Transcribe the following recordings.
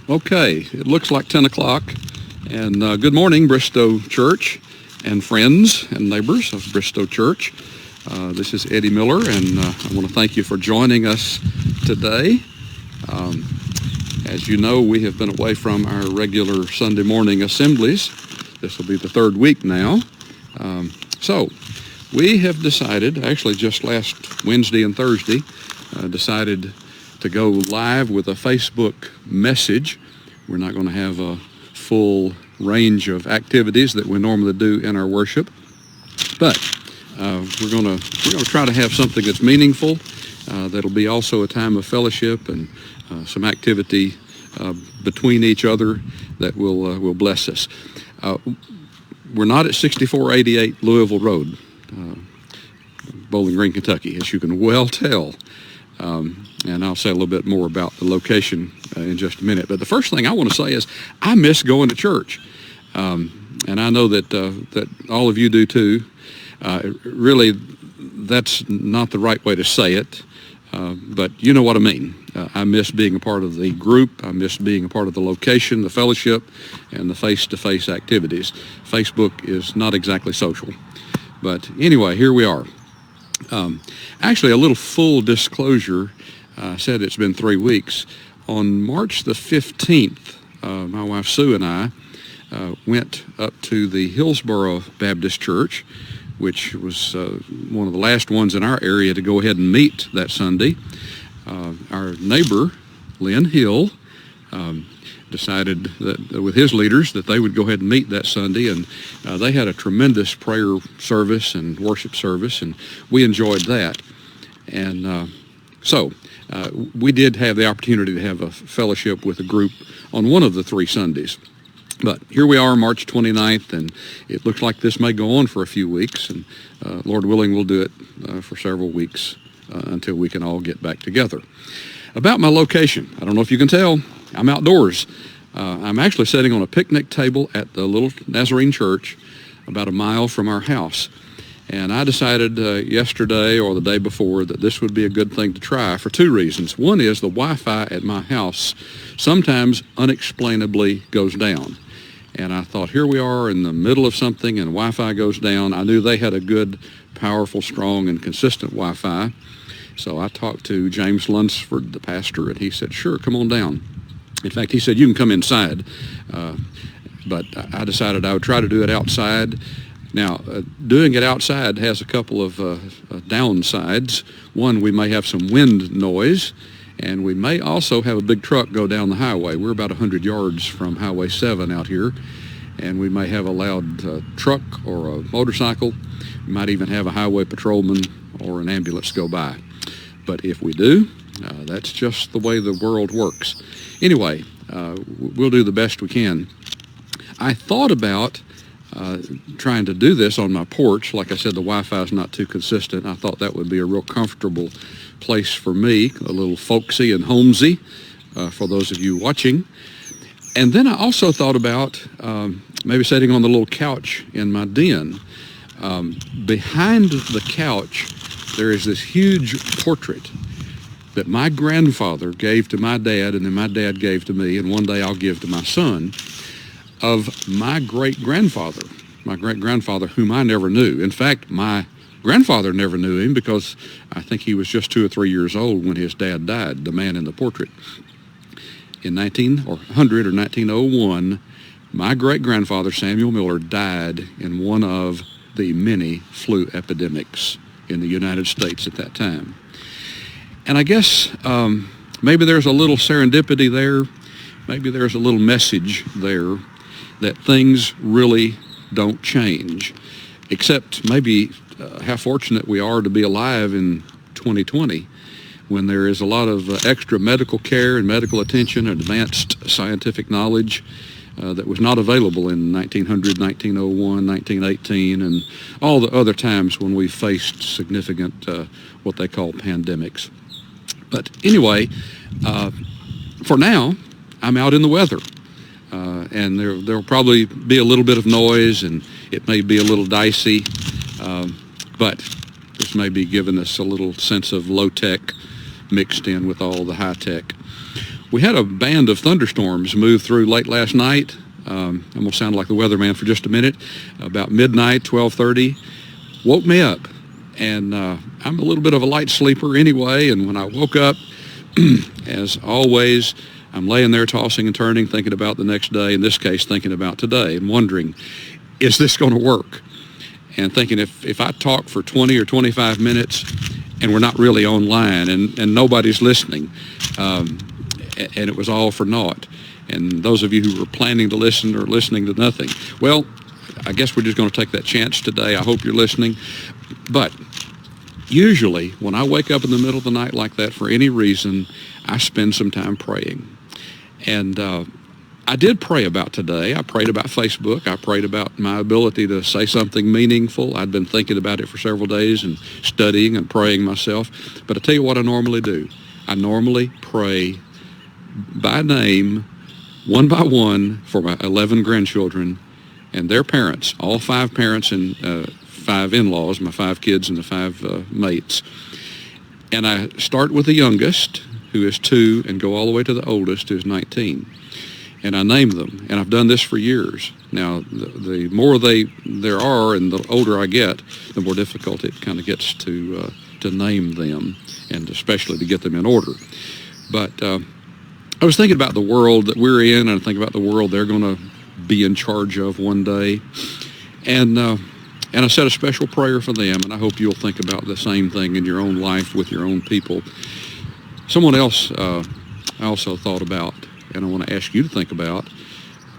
Okay, it looks like 10 o'clock, and good morning, Bristow Church and friends and neighbors of Bristow Church. This is Eddie Miller, and I want to thank you for joining us today. As you know, we have been away from our regular Sunday morning assemblies. This will be the third week now. So we have decided, actually just last Wednesday and Thursday, decided to go live with a Facebook message. We're not going to have a full range of activities that we normally do in our worship, but we're going to try to have something that's meaningful. That'll be also a time of fellowship and some activity between each other that will bless us. We're not at 6488 Louisville Road, Bowling Green, Kentucky, as you can well tell. And I'll say a little bit more about the location in just a minute. But the first thing I want to say is I miss going to church. And I know that all of you do too. Really, that's not the right way to say it, but you know what I mean. I miss being a part of the group. I miss being a part of the location, the fellowship, and the face-to-face activities. Facebook is not exactly social. But anyway, here we are. Actually, a little full disclosure. I said it's been 3 weeks. On March the 15th, my wife Sue and I went up to the Hillsboro Baptist Church, which was one of the last ones in our area to go ahead and meet that Sunday. Our neighbor, Lynn Hill, decided that with his leaders that they would go ahead and meet that Sunday, and they had a tremendous prayer service and worship service, and we enjoyed that. And so we did have the opportunity to have a fellowship with a group on one of the 3 Sundays. But here we are, March 29th, and it looks like this may go on for a few weeks, and Lord willing, we'll do it for several weeks until we can all get back together. About my location, I don't know if you can tell, I'm outdoors. I'm actually sitting on a picnic table at the little Nazarene church about a mile from our house. And I decided yesterday or the day before that this would be a good thing to try for 2 reasons. One is the Wi-Fi at my house sometimes unexplainably goes down. And I thought, here we are in the middle of something and Wi-Fi goes down. I knew they had a good, powerful, strong, and consistent Wi-Fi. So I talked to James Lunsford, the pastor, and he said, sure, come on down. In fact, he said, you can come inside. But I decided I would try to do it outside. Now, doing it outside has a couple of downsides. One, we may have some wind noise, and we may also have a big truck go down the highway. We're about 100 yards from Highway 7 out here, and we may have a loud truck or a motorcycle. We might even have a highway patrolman or an ambulance go by. But if we do, that's just the way the world works. Anyway, we'll do the best we can. I thought about trying to do this on my porch. Like I said, the Wi-Fi is not too consistent. I thought that would be a real comfortable place for me, a little folksy and homesy for those of you watching. And then I also thought about maybe sitting on the little couch in my den. Behind the couch, there is this huge portrait that my grandfather gave to my dad, and then my dad gave to me, and one day I'll give to my son, of my great-grandfather, whom I never knew. In fact, my grandfather never knew him because I think he was just 2 or 3 years old when his dad died, the man in the portrait. In 1901, my great-grandfather, Samuel Miller, died in one of the many flu epidemics in the United States at that time. And I guess maybe there's a little serendipity there. Maybe there's a little message there that things really don't change, except maybe how fortunate we are to be alive in 2020 when there is a lot of extra medical care and medical attention and advanced scientific knowledge that was not available in 1900, 1901, 1918, and all the other times when we faced significant what they call pandemics. But anyway, for now, I'm out in the weather. And there'll probably be a little bit of noise, and it may be a little dicey, but this may be giving us a little sense of low-tech mixed in with all the high-tech. We had a band of thunderstorms move through late last night. I'm going to sound like the weatherman for just a minute. About midnight, 12:30, woke me up. And I'm a little bit of a light sleeper anyway, and when I woke up, as always, I'm laying there tossing and turning, thinking about the next day, in this case, thinking about today, and wondering, is this going to work? And thinking if I talk for 20 or 25 minutes and we're not really online and nobody's listening, and it was all for naught, and those of you who were planning to listen are listening to nothing. Well, I guess we're just going to take that chance today. I hope you're listening. But usually when I wake up in the middle of the night like that for any reason, I spend some time praying. And I did pray about today. I prayed about Facebook. I prayed about my ability to say something meaningful. I'd been thinking about it for several days and studying and praying myself. But I tell you what I normally do. I normally pray by name, one by one, for my 11 grandchildren and their parents, all 5 parents and 5 in-laws, my 5 kids and the 5 mates. And I start with the youngest, who is 2, and go all the way to the oldest, who's 19. And I name them, and I've done this for years. Now, the more there are and the older I get, the more difficult it kind of gets to name them, and especially to get them in order. But I was thinking about the world that we're in, and I think about the world they're going to be in charge of one day. And I said a special prayer for them, and I hope you'll think about the same thing in your own life with your own people. Someone else I also thought about, and I want to ask you to think about,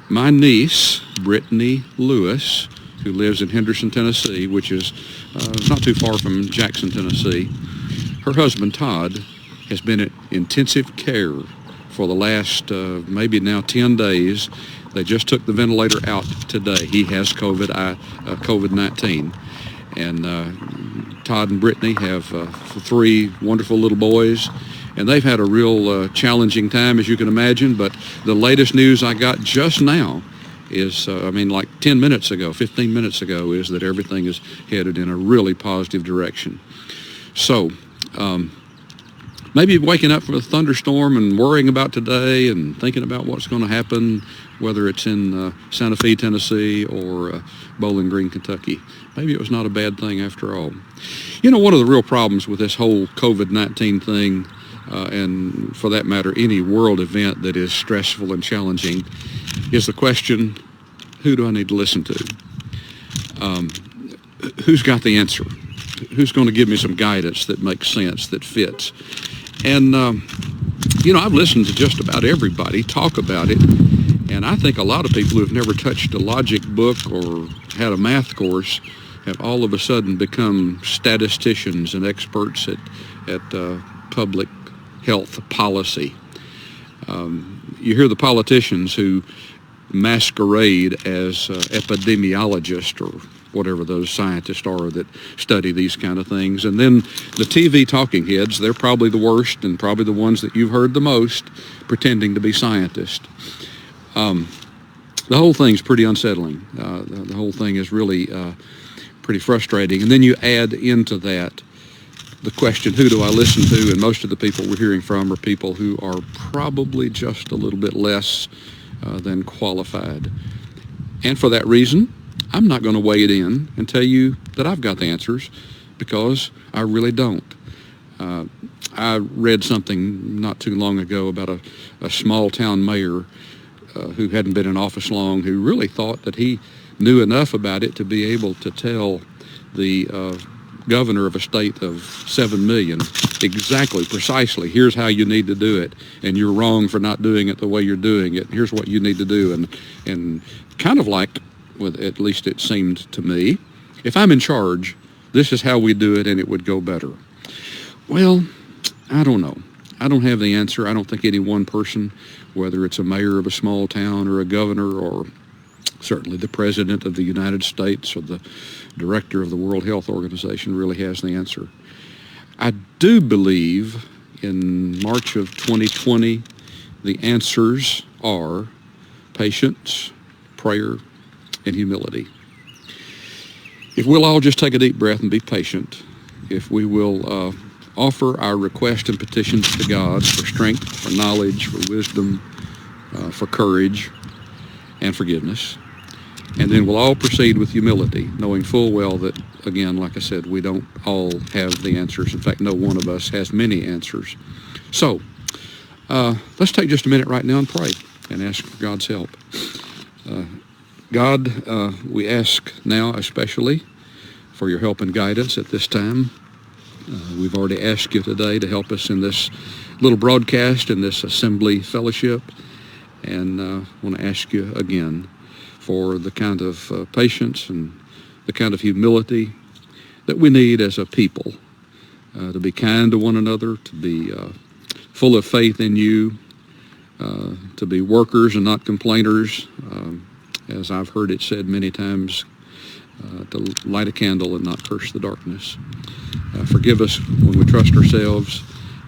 my niece, Brittany Lewis, who lives in Henderson, Tennessee, which is not too far from Jackson, Tennessee. Her husband, Todd, has been in intensive care for the last maybe now 10 days. They just took the ventilator out today. He has COVID-19. And Todd and Brittany have 3 wonderful little boys. And they've had a real challenging time, as you can imagine. But the latest news I got just now is, like 10 minutes ago, 15 minutes ago, is that everything is headed in a really positive direction. So maybe waking up from a thunderstorm and worrying about today and thinking about what's going to happen, whether it's in Santa Fe, Tennessee, or Bowling Green, Kentucky. Maybe it was not a bad thing after all. You know, one of the real problems with this whole COVID-19 thing, and for that matter, any world event that is stressful and challenging, is the question, who do I need to listen to? Who's got the answer? Who's going to give me some guidance that makes sense, that fits? And, I've listened to just about everybody talk about it, and I think a lot of people who have never touched a logic book or had a math course have all of a sudden become statisticians and experts at public health policy. You hear the politicians who masquerade as epidemiologists or whatever those scientists are that study these kind of things. And then the TV talking heads, they're probably the worst and probably the ones that you've heard the most, pretending to be scientists. The whole thing's pretty unsettling. The whole thing is really pretty frustrating. And then you add into that the question, who do I listen to? And most of the people we're hearing from are people who are probably just a little bit less than qualified. And for that reason, I'm not going to wade in and tell you that I've got the answers, because I really don't. I read something not too long ago about a small town mayor who hadn't been in office long, who really thought that he knew enough about it to be able to tell the governor of a state of 7 million exactly, precisely, here's how you need to do it, and you're wrong for not doing it the way you're doing it. Here's what you need to do. And kind of like, at least it seemed to me, if I'm in charge, this is how we do it and it would go better. Well, I don't know. I don't have the answer. I don't think any one person, whether it's a mayor of a small town or a governor or certainly the president of the United States or the director of the World Health Organization, really has the answer. I do believe in March of 2020, the answers are patience, prayer, and humility. If we'll all just take a deep breath and be patient, if we will offer our requests and petitions to God for strength, for knowledge, for wisdom, for courage, and forgiveness. And then we'll all proceed with humility, knowing full well that, again, like I said, we don't all have the answers. In fact, no one of us has many answers. So let's take just a minute right now and pray and ask for God's help. God, we ask now especially for your help and guidance at this time. We've already asked you today to help us in this little broadcast, in this assembly fellowship, and want to ask you again for the kind of patience and the kind of humility that we need as a people, to be kind to one another, to be full of faith in you, to be workers and not complainers, as I've heard it said many times, to light a candle and not curse the darkness. Forgive us when we trust ourselves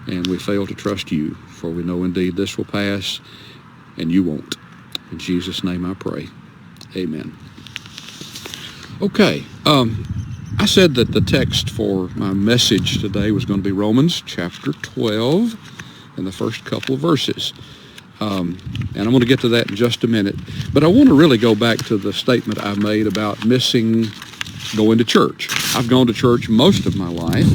and we fail to trust you, for we know indeed this will pass and you won't. In Jesus' name I pray. Amen. Okay, I said that the text for my message today was going to be Romans chapter 12 and the first couple of verses. And I'm going to get to that in just a minute. But I want to really go back to the statement I made about missing going to church. I've gone to church most of my life,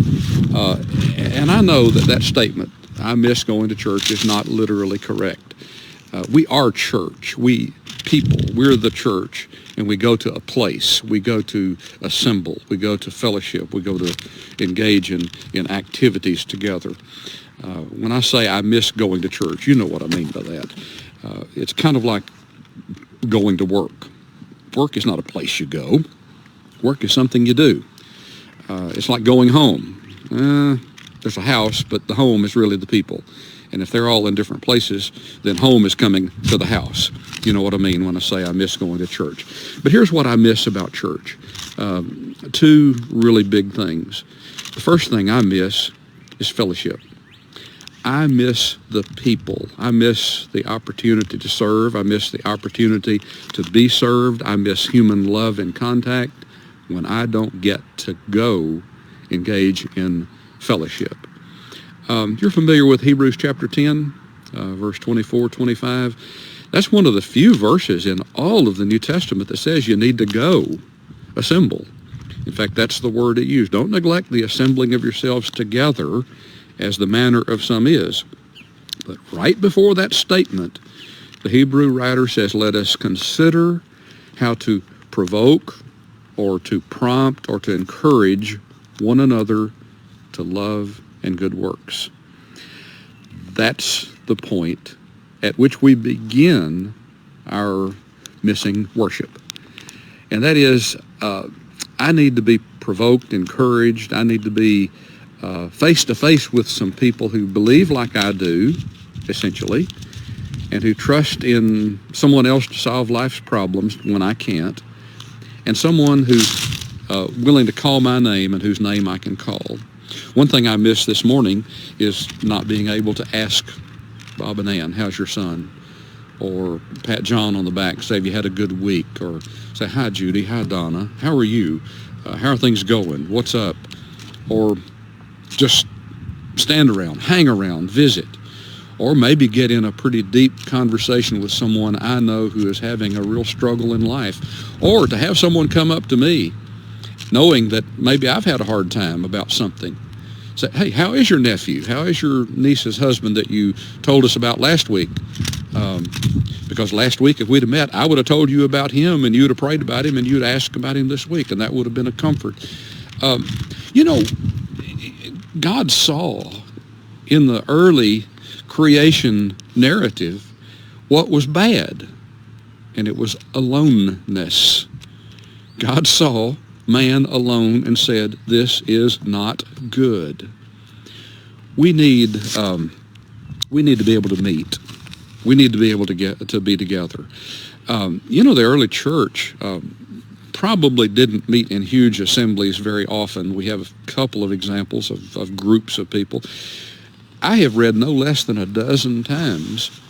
and I know that statement, I miss going to church, is not literally correct. We are church. We're the church, and we go to a place. We go to assemble. We go to fellowship. We go to engage in activities together. When I say I miss going to church, you know what I mean by that. It's kind of like going to work. Work is not a place you go. Work is something you do. It's like going home. There's a house, but the home is really the people. And if they're all in different places, then home is coming to the house. You know what I mean when I say I miss going to church. But here's what I miss about church. Two really big things. The first thing I miss is fellowship. I miss the people. I miss the opportunity to serve. I miss the opportunity to be served. I miss human love and contact when I don't get to go engage in fellowship. You're familiar with Hebrews chapter 10, verse 24, 25. That's one of the few verses in all of the New Testament that says you need to go assemble. In fact, that's the word it used. Don't neglect the assembling of yourselves together, as the manner of some is. But right before that statement, the Hebrew writer says, let us consider how to provoke or to prompt or to encourage one another to love and good works. That's the point at which we begin our missing worship. And that is, I need to be provoked, encouraged. I need to be face-to-face with some people who believe like I do, essentially, and who trust in someone else to solve life's problems when I can't, and someone who's willing to call my name and whose name I can call. One thing I missed this morning is not being able to ask Bob and Ann, how's your son? Or pat John on the back, say, have you had a good week? Or say, hi, Judy, hi, Donna, how are you? How are things going? What's up? Or just stand around, hang around, visit, or maybe get in a pretty deep conversation with someone I know who is having a real struggle in life, or to have someone come up to me knowing that maybe I've had a hard time about something. Say, hey, how is your nephew? How is your niece's husband that you told us about last week? Because last week, if we'd have met, I would have told you about him, and you'd have prayed about him, and you'd asked about him this week, and that would have been a comfort. God saw in the early creation narrative what was bad, and it was aloneness. God saw man alone and said, this is not good. We need to be able to meet. We need to be able to be together. The early church probably didn't meet in huge assemblies very often. We have a couple of examples of groups of people. I have read no less than a dozen times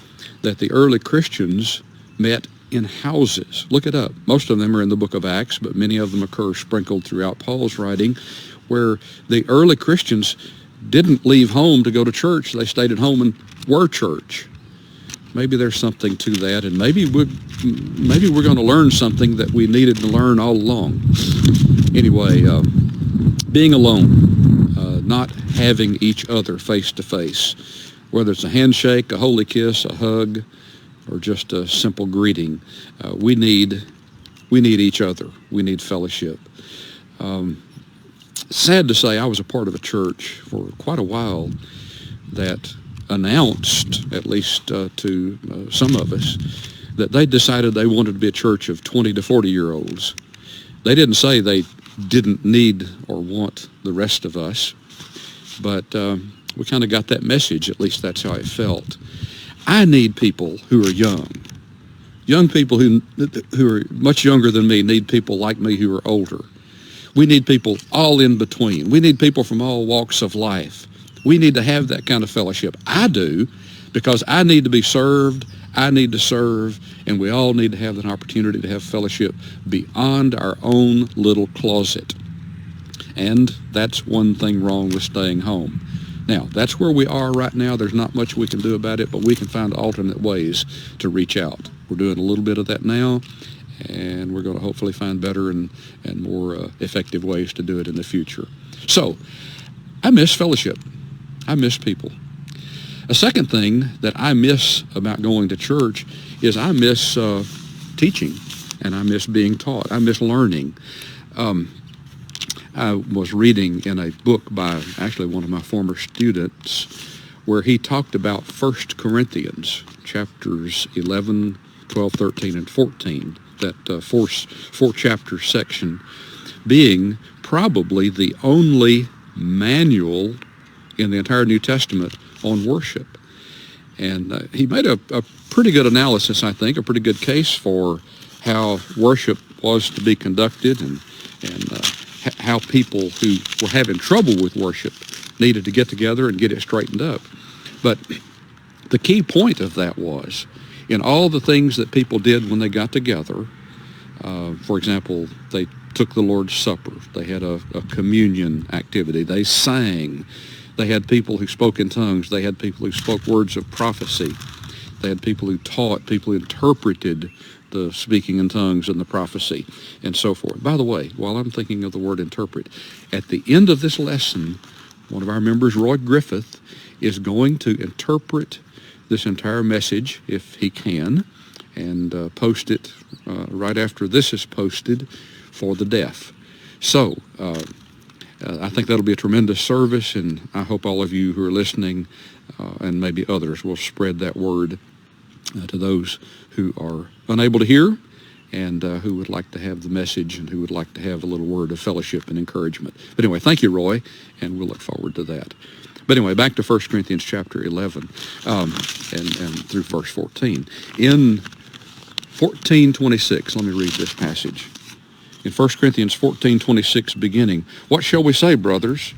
that the early Christians met in houses. Look it up. Most of them are in the book of Acts, but many of them occur sprinkled throughout Paul's writing, where the early Christians didn't leave home to go to church. They stayed at home and were church. Maybe there's something to that, and maybe we're going to learn something that we needed to learn all along. Anyway, being alone, not having each other face to face, whether it's a handshake, a holy kiss, a hug, or just a simple greeting, we need each other. We need fellowship. Sad to say, I was a part of a church for quite a while that announced, at least to some of us, that they decided they wanted to be a church of 20 to 40-year-olds. They didn't say they didn't need or want the rest of us, but we kind of got that message. At least that's how I felt. I need people who are young. Young people who are much younger than me need people like me who are older. We need people all in between. We need people from all walks of life. We need to have that kind of fellowship. I do, because I need to be served, I need to serve, and we all need to have an opportunity to have fellowship beyond our own little closet. And that's one thing wrong with staying home. Now, that's where we are right now. There's not much we can do about it, but we can find alternate ways to reach out. We're doing a little bit of that now, and we're going to hopefully find better and more effective ways to do it in the future. So, I miss fellowship. I miss people. A second thing that I miss about going to church is I miss teaching, and I miss being taught. I miss learning. I was reading in a book by actually one of my former students where he talked about 1 Corinthians chapters 11, 12, 13, and 14, that four-chapter section being probably the only manual in the entire New Testament on worship. And he made a pretty good analysis, I think, a pretty good case for how worship was to be conducted and how people who were having trouble with worship needed to get together and get it straightened up. But the key point of that was, in all the things that people did when they got together, for example, they took the Lord's Supper, they had a communion activity, they sang, they had people who spoke in tongues, they had people who spoke words of prophecy, they had people who taught, people who interpreted the speaking in tongues and the prophecy, and so forth. By the way, while I'm thinking of the word interpret, at the end of this lesson, one of our members, Roy Griffith, is going to interpret this entire message, if he can, and post it right after this is posted for the deaf. So, I think that'll be a tremendous service, and I hope all of you who are listening, and maybe others, will spread that word to those who are unable to hear and who would like to have the message and who would like to have a little word of fellowship and encouragement. But anyway, thank you, Roy, and we'll look forward to that. But anyway, back to 1 Corinthians chapter 11 and through verse 14. In 14:26, let me read this passage. In 1 Corinthians 14:26 beginning, what shall we say, brothers?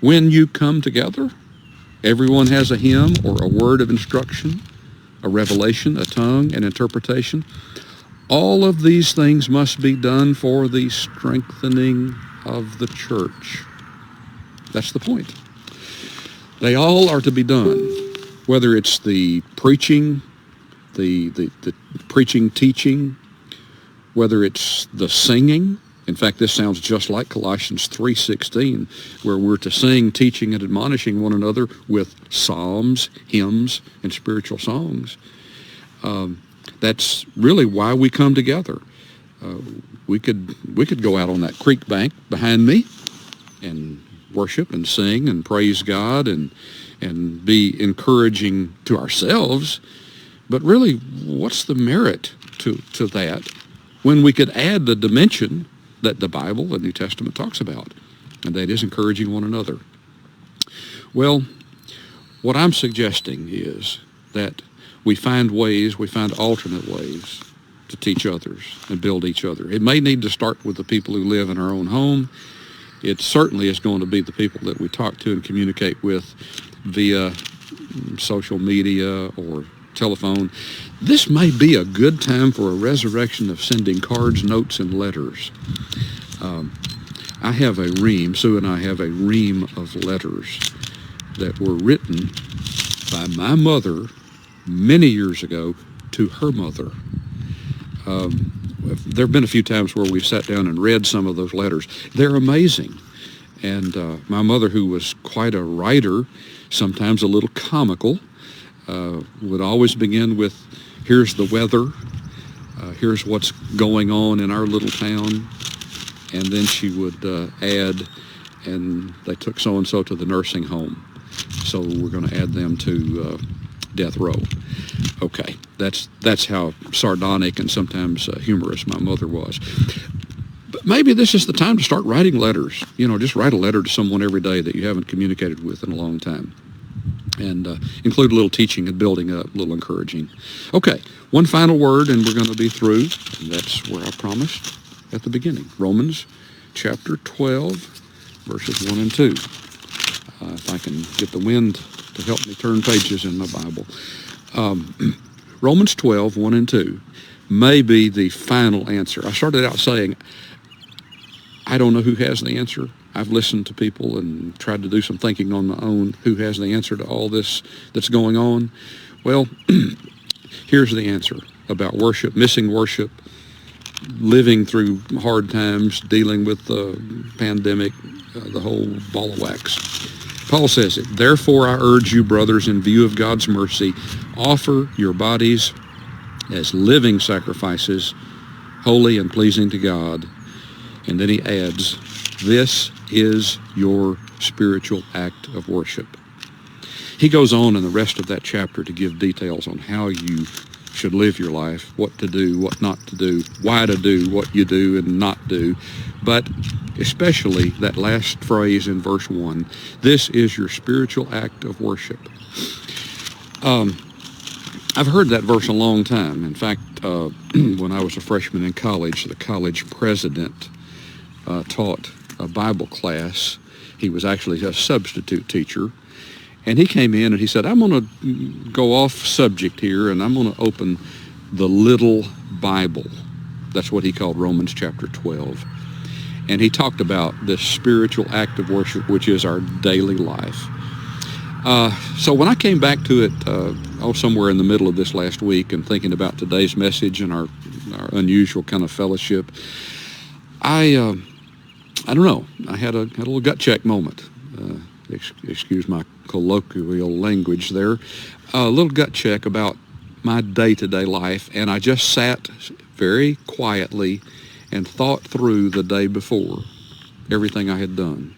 When you come together, everyone has a hymn or a word of instruction, a revelation, a tongue, an interpretation. All of these things must be done for the strengthening of the church. That's the point. They all are to be done, whether it's the preaching, the preaching, teaching, whether it's the singing. In fact, this sounds just like Colossians 3:16, where we're to sing, teaching, and admonishing one another with psalms, hymns, and spiritual songs. That's really why we come together. We could go out on that creek bank behind me and worship and sing and praise God and be encouraging to ourselves. But really, what's the merit to that when we could add the dimension that the Bible, the New Testament, talks about, and that is encouraging one another? Well, what I'm suggesting is that we find alternate ways to teach others and build each other. It may need to start with the people who live in our own home. It certainly is going to be the people that we talk to and communicate with via social media or telephone. This may be a good time for a resurrection of sending cards, notes, and letters. I have a ream, Sue and I have a ream of letters that were written by my mother many years ago to her mother. There have been a few times where we've sat down and read some of those letters. They're amazing. And my mother, who was quite a writer, sometimes a little comical, would always begin with, here's the weather, here's what's going on in our little town, and then she would add, and they took so-and-so to the nursing home, so we're going to add them to death row. Okay, that's how sardonic and sometimes humorous my mother was. But maybe this is the time to start writing letters. Just write a letter to someone every day that you haven't communicated with in a long time. And include a little teaching and building up, a little encouraging. Okay, one final word and we're going to be through. And that's where I promised at the beginning. Romans chapter 12, verses 1 and 2. If I can get the wind to help me turn pages in my Bible. Romans 12, 1 and 2 may be the final answer. I started out saying, I don't know who has the answer. I've listened to people and tried to do some thinking on my own. Who has the answer to all this that's going on? Well, here's the answer about worship, missing worship, living through hard times, dealing with the pandemic, the whole ball of wax. Paul says it, therefore I urge you, brothers, in view of God's mercy, offer your bodies as living sacrifices, holy and pleasing to God. And then he adds, this is your spiritual act of worship. He goes on in the rest of that chapter to give details on how you should live your life, what to do, what not to do, why to do what you do and not do. But especially that last phrase in verse 1, this is your spiritual act of worship. I've heard that verse a long time. In fact, when I was a freshman in college, the college president taught a Bible class. He was actually a substitute teacher. And he came in and he said, I'm going to go off subject here and I'm going to open the little Bible. That's what he called Romans chapter 12. And he talked about this spiritual act of worship, which is our daily life. So when I came back to it, somewhere in the middle of this last week and thinking about today's message and our unusual kind of fellowship, I don't know, I had a little gut check moment. Excuse my colloquial language there. A little gut check about my day-to-day life, and I just sat very quietly and thought through the day before, everything I had done.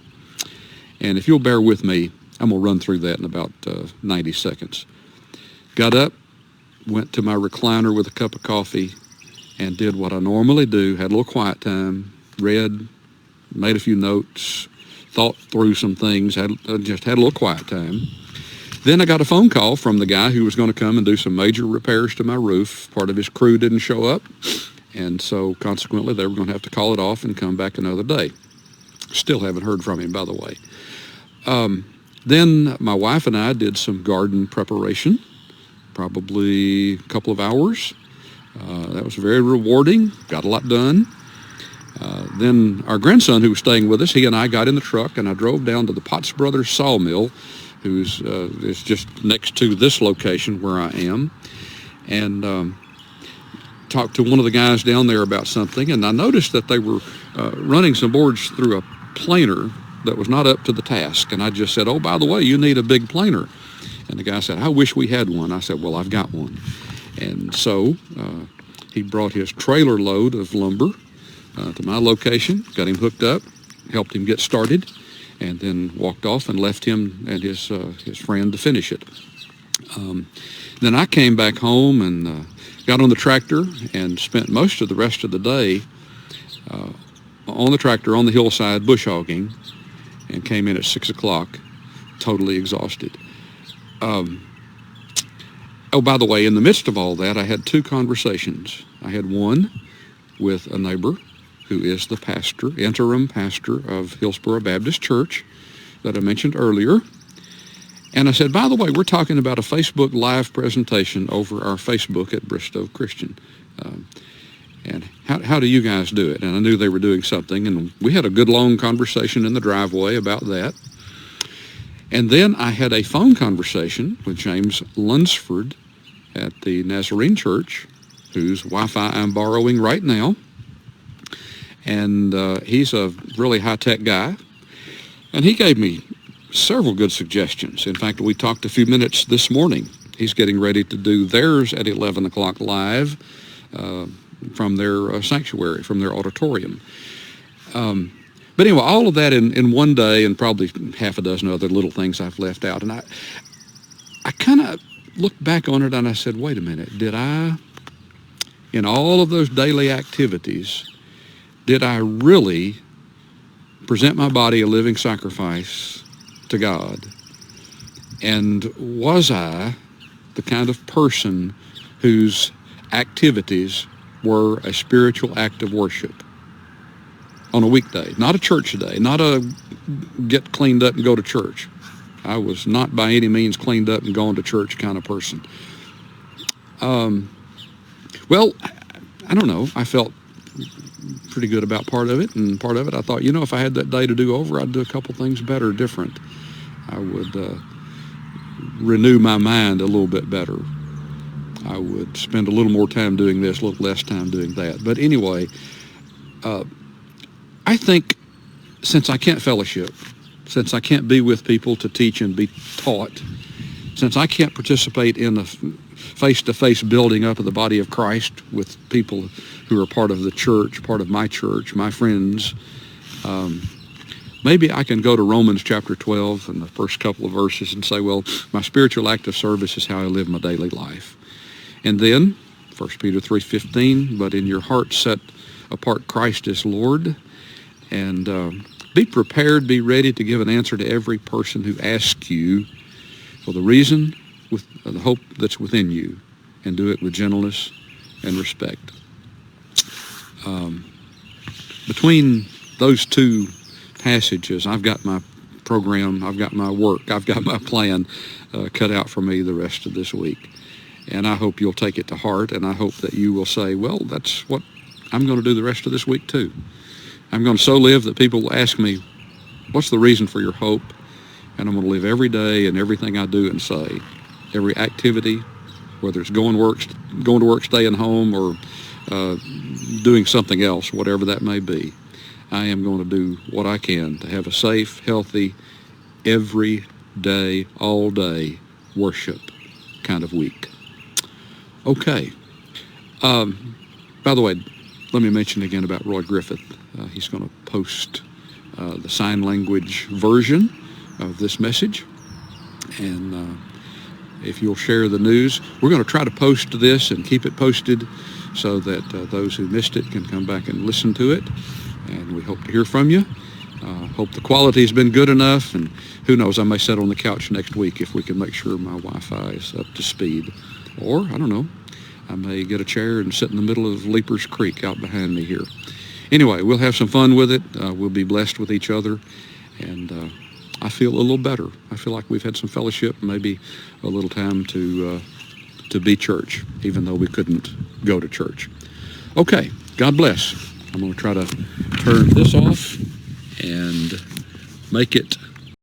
And if you'll bear with me, I'm going to run through that in about 90 seconds. Got up, went to my recliner with a cup of coffee, and did what I normally do, had a little quiet time, read, made a few notes, thought through some things, just had a little quiet time. Then I got a phone call from the guy who was going to come and do some major repairs to my roof. Part of his crew didn't show up, and so consequently they were going to have to call it off and come back another day. Still haven't heard from him, by the way. Then my wife and I did some garden preparation, probably a couple of hours. That was very rewarding, got a lot done. Then our grandson, who was staying with us, he and I got in the truck and I drove down to the Potts Brothers sawmill, who's is just next to this location where I am, and talked to one of the guys down there about something. And I noticed that they were running some boards through a planer that was not up to the task. And I just said, oh, by the way, you need a big planer. And the guy said, I wish we had one. I said, well, I've got one. And so he brought his trailer load of lumber to my location, got him hooked up, helped him get started, and then walked off and left him and his friend to finish it. Then I came back home and got on the tractor and spent most of the rest of the day on the tractor on the hillside bush hogging, and came in at 6 o'clock totally exhausted. Oh, by the way, in the midst of all that, I had two conversations. I had one with a neighbor who is the pastor, interim pastor of Hillsboro Baptist Church that I mentioned earlier. And I said, by the way, we're talking about a Facebook Live presentation over our Facebook at Bristow Christian. And how do you guys do it? And I knew they were doing something, and we had a good long conversation in the driveway about that. And then I had a phone conversation with James Lunsford at the Nazarene Church, whose Wi-Fi I'm borrowing right now. And he's a really high-tech guy. And he gave me several good suggestions. In fact, we talked a few minutes this morning. He's getting ready to do theirs at 11 o'clock live from their sanctuary, from their auditorium. But anyway, all of that in one day, and probably half a dozen other little things I've left out. And I kind of looked back on it and I said, wait a minute, did I, in all of those daily activities, did I really present my body a living sacrifice to God? And was I the kind of person whose activities were a spiritual act of worship on a weekday, not a church day, not a get cleaned up and go to church? I was not by any means cleaned up and going to church kind of person. Well, I don't know. I felt pretty good about part of it, and part of it I thought, if I had that day to do over, I'd do a couple things better, different. I would renew my mind a little bit better. I would spend a little more time doing this, a little less time doing that. But anyway, I think since I can't fellowship, since I can't be with people to teach and be taught, since I can't participate in the face-to-face building up of the body of Christ with people who are part of the church, part of my church, my friends, maybe I can go to Romans chapter 12 and the first couple of verses and say, well, my spiritual act of service is how I live my daily life. And then 1 Peter 3:15, but in your heart set apart Christ as Lord, and be prepared, be ready to give an answer to every person who asks you for the reason with the hope that's within you, and do it with gentleness and respect. Between those two passages, I've got my program, I've got my work, I've got my plan cut out for me the rest of this week. And I hope you'll take it to heart, and I hope that you will say, well, that's what I'm going to do the rest of this week too. I'm going to so live that people will ask me, what's the reason for your hope? And I'm going to live every day and everything I do and say, every activity, whether it's going to work, staying home, or doing something else, whatever that may be. I am going to do what I can to have a safe, healthy, every day, all day worship kind of week. Okay. By the way, let me mention again about Roy Griffith. He's going to post the sign language version of this message. And if you'll share the news, we're going to try to post this and keep it posted so that those who missed it can come back and listen to it. And we hope to hear from you. Hope the quality has been good enough. And who knows, I may sit on the couch next week if we can make sure my Wi-Fi is up to speed. Or, I don't know, I may get a chair and sit in the middle of Leapers Creek out behind me here. Anyway, we'll have some fun with it. We'll be blessed with each other. And I feel a little better. I feel like we've had some fellowship, maybe a little time to be church, even though we couldn't go to church. Okay, God bless. I'm going to try to turn this off and make it